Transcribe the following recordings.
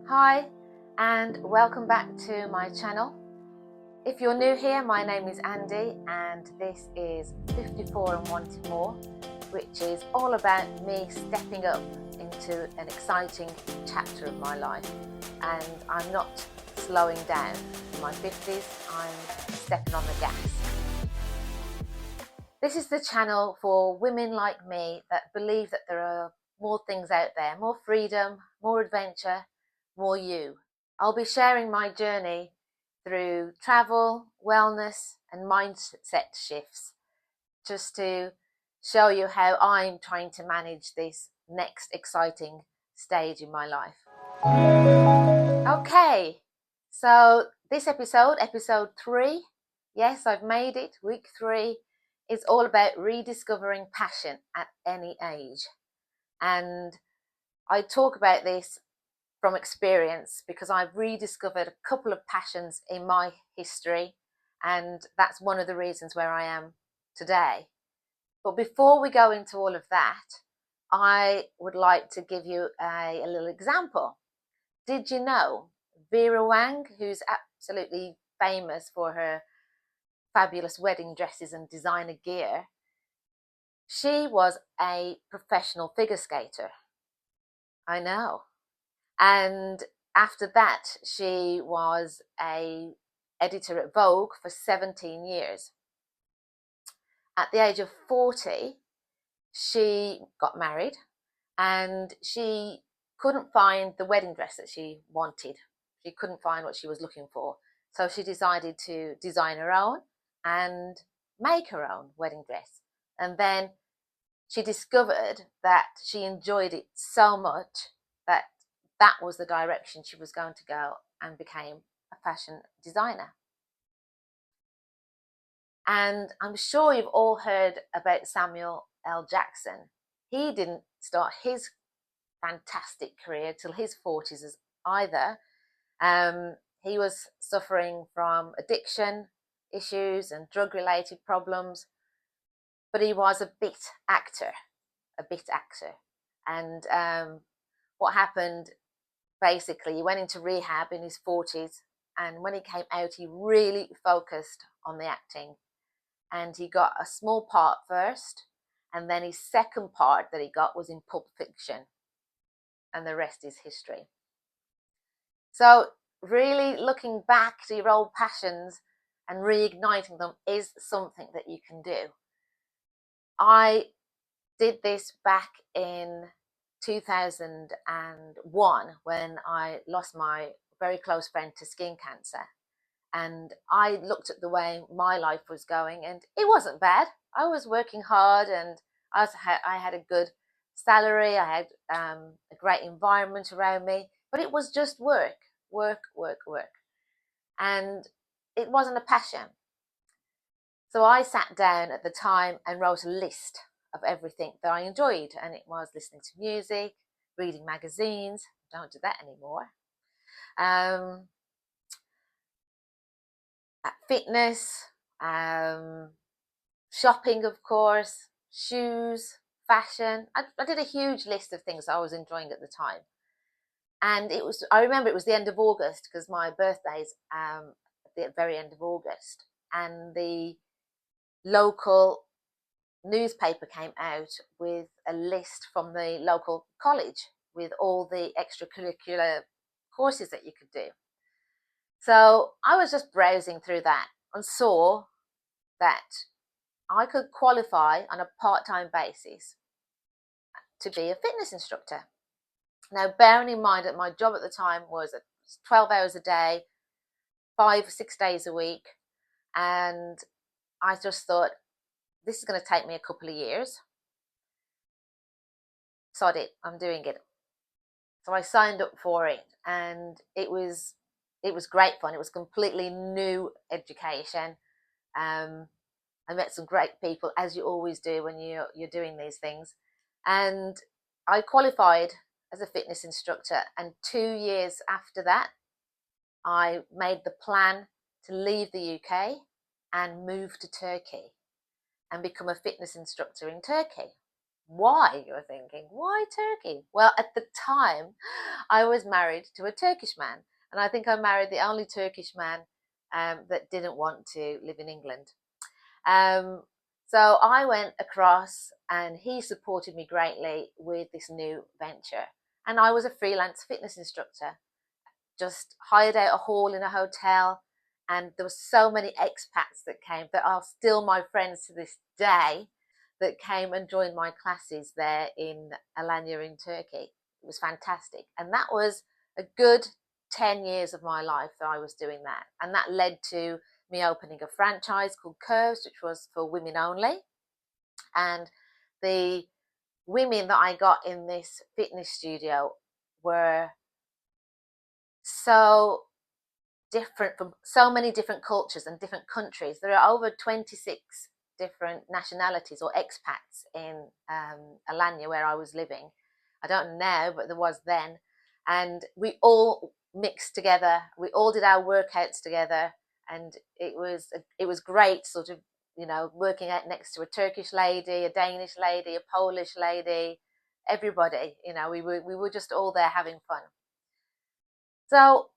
Hi and welcome back to my channel. If you're new here, my name is Andy and this is 54 and Wanting More, which is all about me stepping up into an exciting chapter of my life. And I'm not slowing down. In my 50s, I'm stepping on the gas. This is the channel for women like me that believe that there are more things out there, more freedom, more adventure, more you. I'll be sharing my journey through travel, wellness and mindset shifts, just to show you how I'm trying to manage this next exciting stage in my life. Okay, so this episode 3, yes, I've made it, week 3, is all about rediscovering passion at any age. And I talk about this from experience because I've rediscovered a couple of passions in my history, and that's one of the reasons where I am today. But before we go into all of that, I would like to give you a little example. Did you know Vera Wang, who's absolutely famous for her fabulous wedding dresses and designer gear, she was a professional figure skater. I know. And after that, she was a editor at Vogue for 17 years. At the age of 40, she got married and she couldn't find the wedding dress that she wanted. She couldn't find what she was looking for. So she decided to design her own and make her own wedding dress. And then she discovered that she enjoyed it so much that that was the direction she was going to go, and became a fashion designer. And I'm sure you've all heard about Samuel L. Jackson. He didn't start his fantastic career till his 40s either. He was suffering from addiction issues and drug-related problems, but he was a bit actor. And what happened, basically, he went into rehab in his 40s, and when he came out, he really focused on the acting. And he got a small part first, and then his second part that he got was in Pulp Fiction, and the rest is history. So really looking back to your old passions and reigniting them is something that you can do. I did this back in 2001 when I lost my very close friend to skin cancer. And I looked at the way my life was going, and it wasn't bad. I was working hard, and I had a good salary. I had a great environment around me, but it was just work. And it wasn't a passion. So I sat down at the time and wrote a list of everything that I enjoyed, and it was listening to music, reading magazines. Don't do that anymore. Fitness, shopping, of course, shoes, fashion. I did a huge list of things I was enjoying at the time. And I remember it was the end of August, because my birthday's at the very end of August. And the local newspaper came out with a list from the local college with all the extracurricular courses that you could do. So I was just browsing through that and saw that I could qualify on a part-time basis to be a fitness instructor. Now, bearing in mind that my job at the time was 12 hours a day, 5-6 days a week, and I just thought, this is going to take me a couple of years. Sod it, I'm doing it. So I signed up for it, and it was great fun. It was completely new education. I met some great people, as you always do when you're doing these things. And I qualified as a fitness instructor. And 2 years after that, I made the plan to leave the UK and move to Turkey and become a fitness instructor in Turkey. Why, you're thinking? Why Turkey? Well, at the time, I was married to a Turkish man, and I think I married the only Turkish man that didn't want to live in England. Um, so I went across, and he supported me greatly with this new venture. And I was a freelance fitness instructor, just hired out a hall in a hotel, and there were so many expats that came that are still my friends to this day, that came and joined my classes there in Alanya in Turkey. It was fantastic, and that was a good 10 years of my life that I was doing that, and that led to me opening a franchise called Curves, which was for women only. And the women that I got in this fitness studio were so different from so many different cultures and different countries. There are over 26 different nationalities or expats in Alanya, where I was living. I don't know now, but there was then. And we all mixed together. We all did our workouts together, and it was great, sort of, working out next to a Turkish lady, a Danish lady, a Polish lady, everybody. We were just all there having fun. So,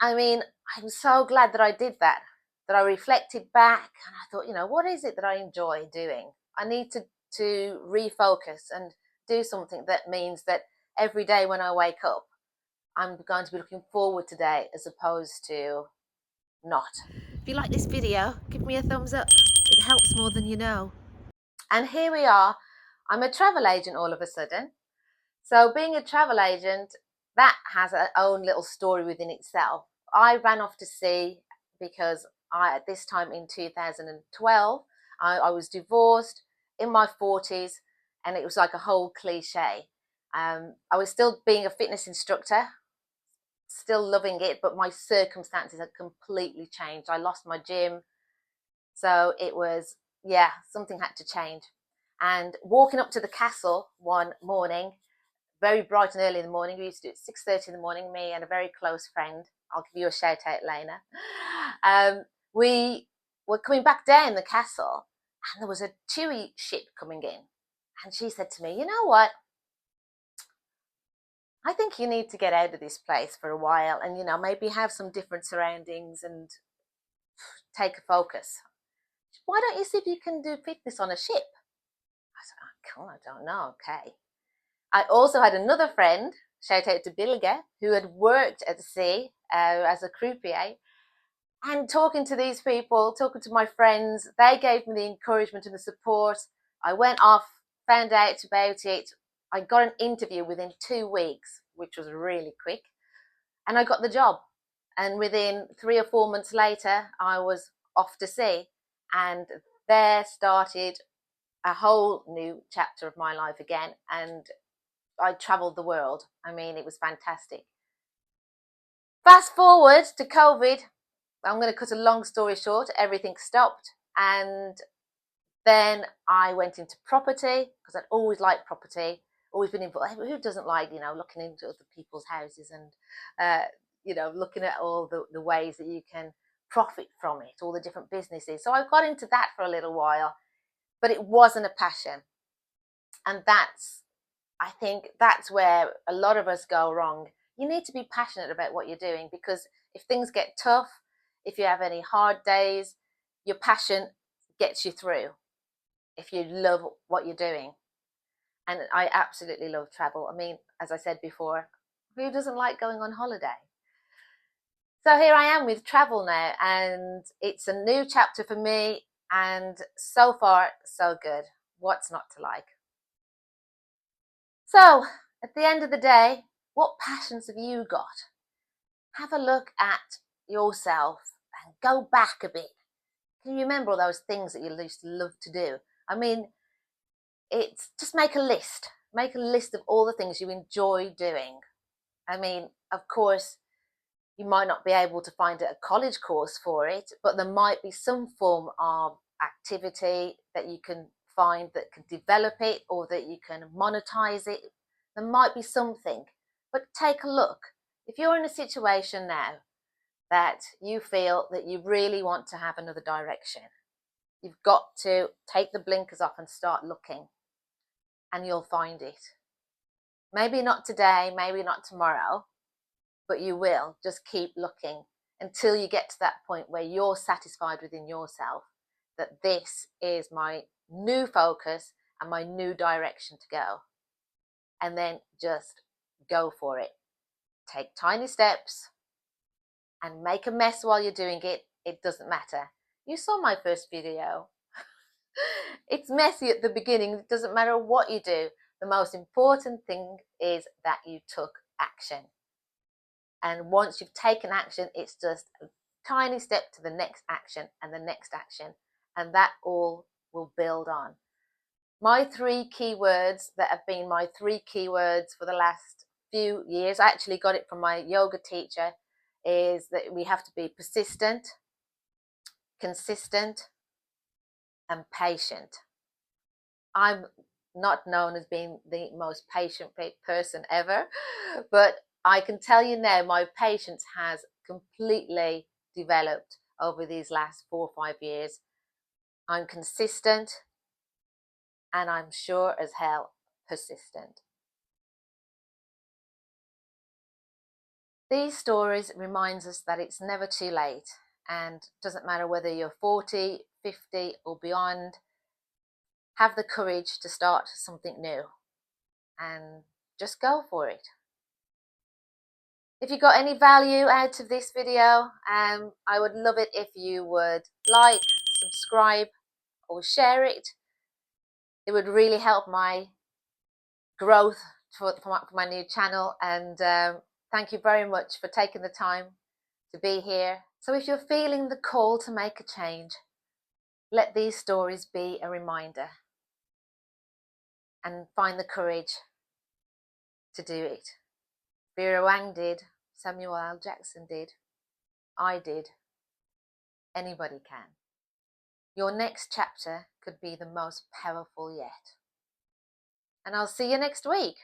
I mean, I'm so glad that I did that, that I reflected back and I thought, what is it that I enjoy doing? I need to refocus and do something that means that every day when I wake up, I'm going to be looking forward to today as opposed to not. If you like this video, give me a thumbs up. It helps more than you know. And here we are. I'm a travel agent all of a sudden. So being a travel agent, that has its own little story within itself. I ran off to sea because at this time in 2012, I was divorced in my 40s, and it was like a whole cliche. I was still being a fitness instructor, still loving it, but my circumstances had completely changed. I lost my gym. So it was, yeah, something had to change. And walking up to the castle one morning, very bright and early in the morning. We used to do it 6:30 in the morning, me and a very close friend. I'll give you a shout out, Lena. We were coming back down the castle, and there was a Chewy ship coming in. And she said to me, "You know what? I think you need to get out of this place for a while and, maybe have some different surroundings and take a focus. Why don't you see if you can do fitness on a ship?" I said, "Oh, cool, I don't know. Okay." I also had another friend, shout out to Bilge, who had worked at the sea as a croupier. And talking to these people, talking to my friends, they gave me the encouragement and the support. I went off, found out about it. I got an interview within 2 weeks, which was really quick. And I got the job. And within 3 or 4 months later, I was off to sea. And there started a whole new chapter of my life again. And I travelled the world. I mean, it was fantastic. Fast forward to COVID. I'm going to cut a long story short. Everything stopped. And then I went into property because I'd always liked property, always been involved. Who doesn't like, looking into other people's houses and, looking at all the ways that you can profit from it, all the different businesses. So I got into that for a little while, but it wasn't a passion. And I think that's where a lot of us go wrong. You need to be passionate about what you're doing, because if things get tough, if you have any hard days, your passion gets you through if you love what you're doing. And I absolutely love travel. I mean, as I said before, who doesn't like going on holiday? So here I am with travel now, and it's a new chapter for me, and so far, so good. What's not to like? So, at the end of the day, what passions have you got? Have a look at yourself and go back a bit. Can you remember all those things that you used to love to do? I mean, it's just make a list. Make a list of all the things you enjoy doing. I mean, of course, you might not be able to find a college course for it, but there might be some form of activity that you can find that can develop it, or that you can monetize it. There might be something, but take a look. If you're in a situation now that you feel that you really want to have another direction, you've got to take the blinkers off and start looking. and you'll find it. Maybe not today, maybe not tomorrow, but you will. Just keep looking until you get to that point where you're satisfied within yourself that this is my new focus and my new direction to go. And then just go for it. Take tiny steps and make a mess while you're doing it. It doesn't matter. You saw my first video. It's messy at the beginning. It doesn't matter what you do. The most important thing is that you took action. And once you've taken action, it's just a tiny step to the next action and the next action. And that all will build on. My 3 keywords that have been my 3 keywords for the last few years, I actually got it from my yoga teacher, is that we have to be persistent, consistent, and patient. I'm not known as being the most patient person ever, but I can tell you now my patience has completely developed over these last 4 or 5 years. I'm consistent and I'm sure as hell persistent. These stories reminds us that it's never too late, and it doesn't matter whether you're 40, 50 or beyond, have the courage to start something new and just go for it. If you got any value out of this video, I would love it if you would like, subscribe or share it. It would really help my growth for my new channel, and thank you very much for taking the time to be here. So if you're feeling the call to make a change, let these stories be a reminder and find the courage to do it. Vera Wang did, Samuel L. Jackson did, I did, anybody can. Your next chapter could be the most powerful yet. And I'll see you next week.